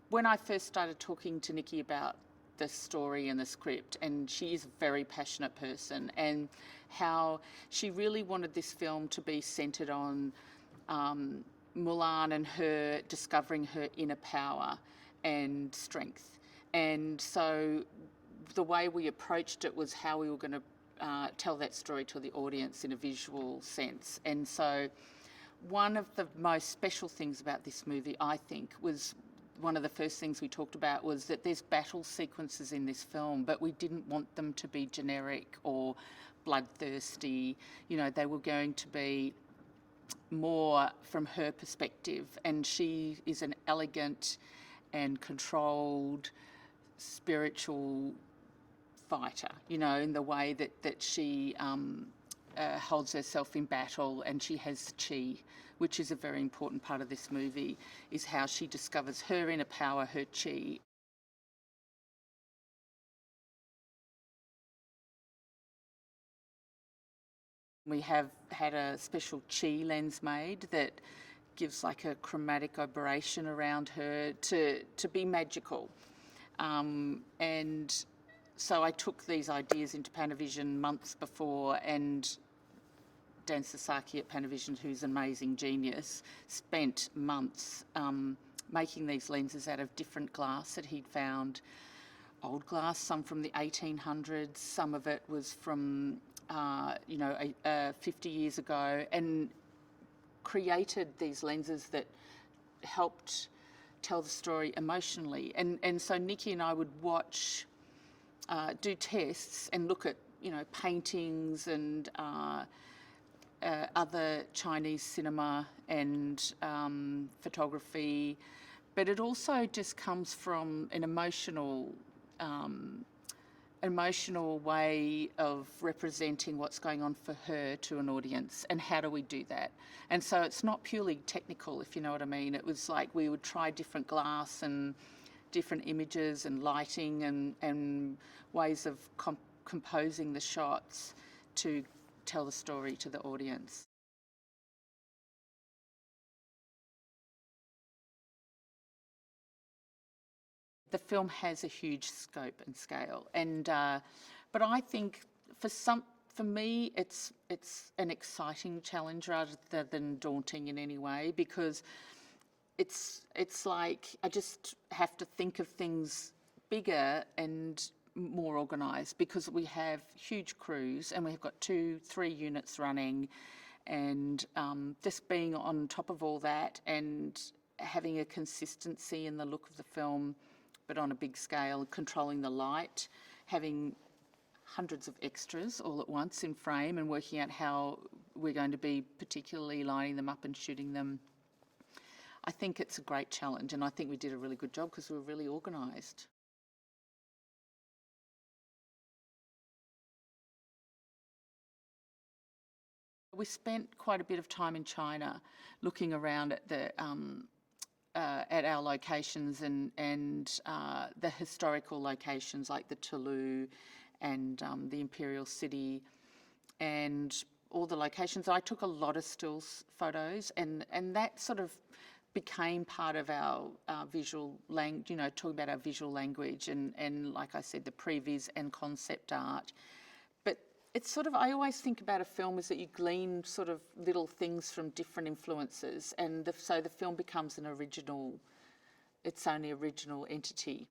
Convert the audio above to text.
when I first started talking to Niki about the story and the script, and she is a very passionate person, and how she really wanted this film to be centred on Mulan and her discovering her inner power and strength. And so the way we approached it was how we were going to tell that story to the audience in a visual sense. And so one of the most special things about this movie, I think, was one of the first things we talked about was that there's battle sequences in this film, but we didn't want them to be generic or bloodthirsty. You know, they were going to be more from her perspective, and she is an elegant and controlled spiritual fighter, you know, in the way that she holds herself in battle, and she has chi, which is a very important part of this movie, is how she discovers her inner power, her chi. We have had a special chi lens made that gives like a chromatic aberration around her to be magical. And so I took these ideas into Panavision months before, and Dan Sasaki at Panavision, who's an amazing genius, spent months making these lenses out of different glass that he'd found. Old glass, some from the 1800s, some of it was from 50 years ago, and created these lenses that helped tell the story emotionally. And so Niki and I would watch, do tests and look at, you know, paintings and other Chinese cinema and photography, but it also just comes from an emotional way of representing what's going on for her to an audience, and how do we do that. And so it's not purely technical, if you know what I mean. It was like we would try different glass and different images and lighting and ways of composing the shots to tell the story to the audience. The film has a huge scope and scale, and but I think for me it's an exciting challenge rather than daunting in any way, because it's like I just have to think of things bigger and more organised, because we have huge crews and we've got 2-3 units running, and just being on top of all that and having a consistency in the look of the film, but on a big scale, controlling the light, having hundreds of extras all at once in frame and working out how we're going to be particularly lining them up and shooting them. I think it's a great challenge, and I think we did a really good job because we were really organised. We spent quite a bit of time in China looking around at at our locations and the historical locations like the Toulouse and the Imperial City and all the locations. I took a lot of stills photos, and that sort of became part of our visual language, you know, talking about our visual language and like I said, the previs and concept art. But it's sort of, I always think about a film is that you glean sort of little things from different influences, and so the film becomes its own original entity.